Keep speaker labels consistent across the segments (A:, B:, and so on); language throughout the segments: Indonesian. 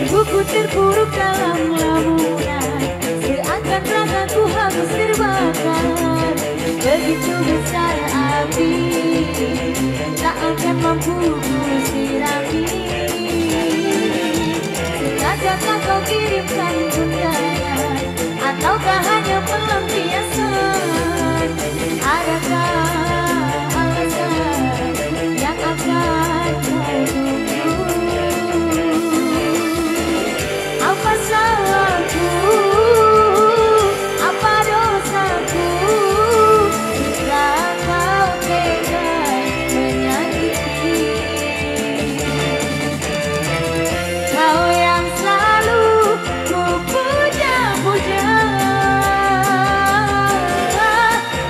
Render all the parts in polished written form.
A: Buku terpuruk dalam lamunan, seakan ragaku harus terbakar. Begitu besar api, tak akan mampu ku sirami. Sengajakah kau kirimkan undangan, ataukah hanya pelampiasan? Adakah alasan yang akan kau tunggu? Apa salahku, apa dosaku, jika kau tega menyakiti? Kau yang selalu ku puja-puja,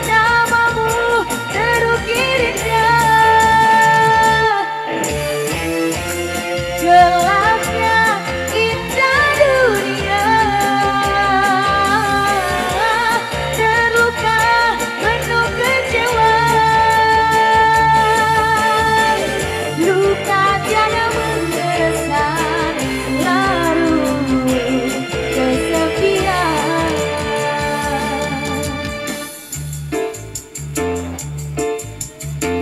A: namamu terukir indah. Gelapnya indah dunia, terluka penuh kecewa. Luka tiada mengesan, larut kesepian.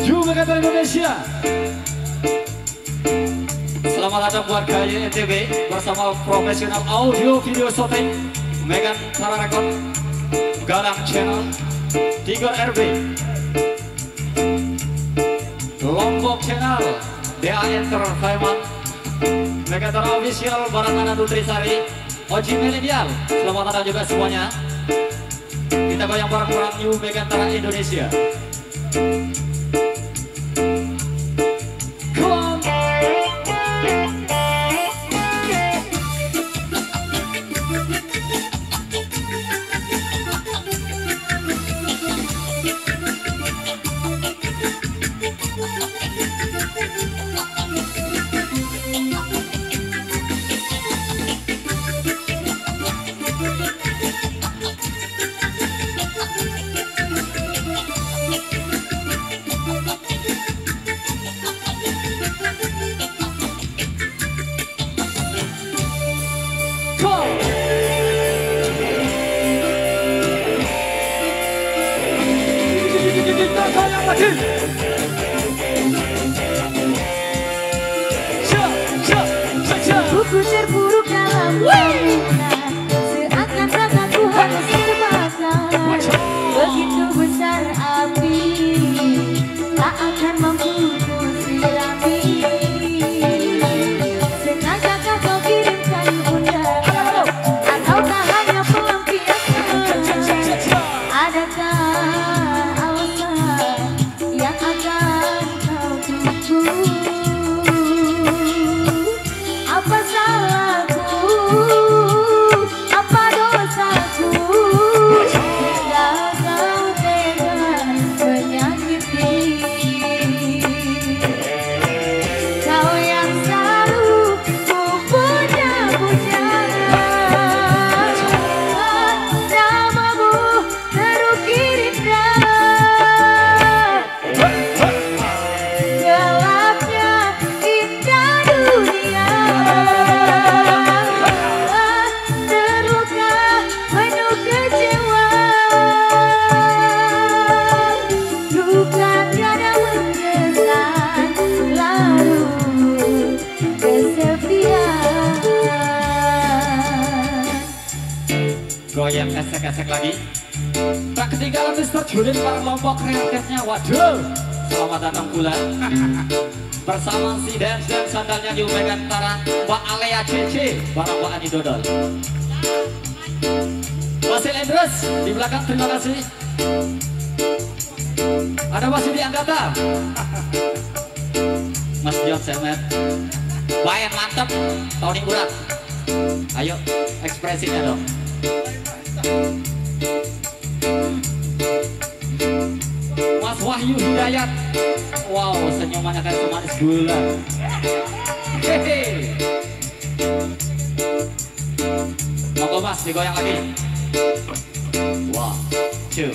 B: Juga kata Indonesia. Selamat datang buat KYNTB bersama profesional audio video shooting Megan Tara Record, Galang Channel, Tiger RB, Lombok Channel, DA Entertainment, Megan Tara Official, Baratana Nutrisari, Oji Millennial. Selamat datang juga semuanya. Kita goyang bareng-bareng New Megan Tara Indonesia.
A: Buku terpuruk dalam lamunan, seakan ragaku harus terbakar. Begitu besar api, tak akan mampu ku sirami. Sengajakah kau kirimkan undangan, ataukah hanya pelampiasan? Adakah alasan yang akan kau tunggu? Apa salahku, apa dosaku, hingga kau tega menyakiti? Kau yang selalu ku puja-puja, namamu terukir indah. Gelapnya indah dunia, terluka penuh kecewa. Luka tiada mengesan, larut kesepian.
B: Goyang esek-esek lagi. Tak ketinggalan Mr. Judin para Lombok kreatifnya. Waduh, selamat datang pula bersama si dance dan sandalnya di Megantara, Mbak Alea CC, barang Mbak Ani Dodol. Wasil Endres di belakang, terima kasih. Ada Mas Yudi Anggata, Mas Dion Semet, Bayan mantap, Tony Urat. Ayo ekspresinya dong. Mas Wahyu Hidayat, wow senyumannya kayak semanis gula. Hehe. Monggo Mas digoyang lagi. Wow, two.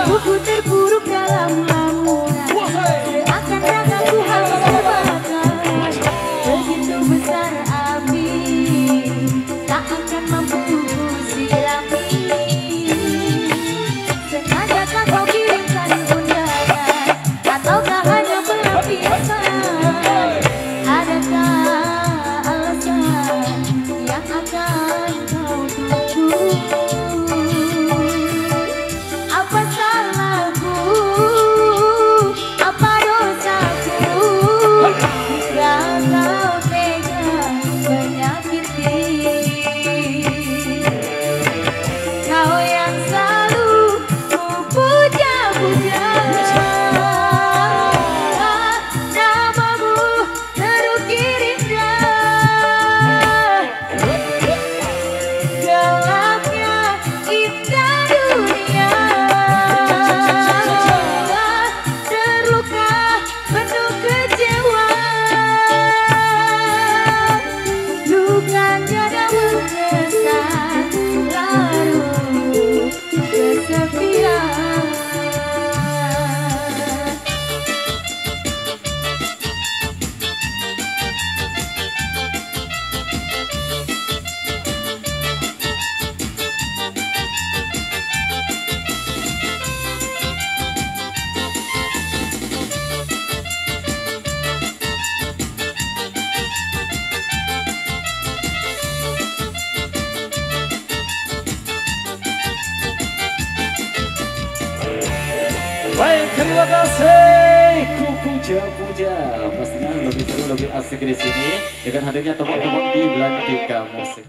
A: Buku terburuk dalam lamunan, seakan ragaku harus terbakar. Begitu besar api, tak akan mampu ku silami. Sengajakah kau kirimkan undangan, ataukah hanya pelampiasan? Adakah alasan yang akan kau tunggu? Apa salahku? Apa dosaku? Jika kau tega menyakiti, kau yang selalu ku puja-puja. Namamu terukir indah, gelapnya indah dunia. Terluka penuh kecewa, lukanya dah mengesan, larut kesepian.
B: Baik, terima kasih. Ku puja-puja. Pastinya lebih seru, lebih asik di sini dengan hadirnya teman-teman di Belantika Musik.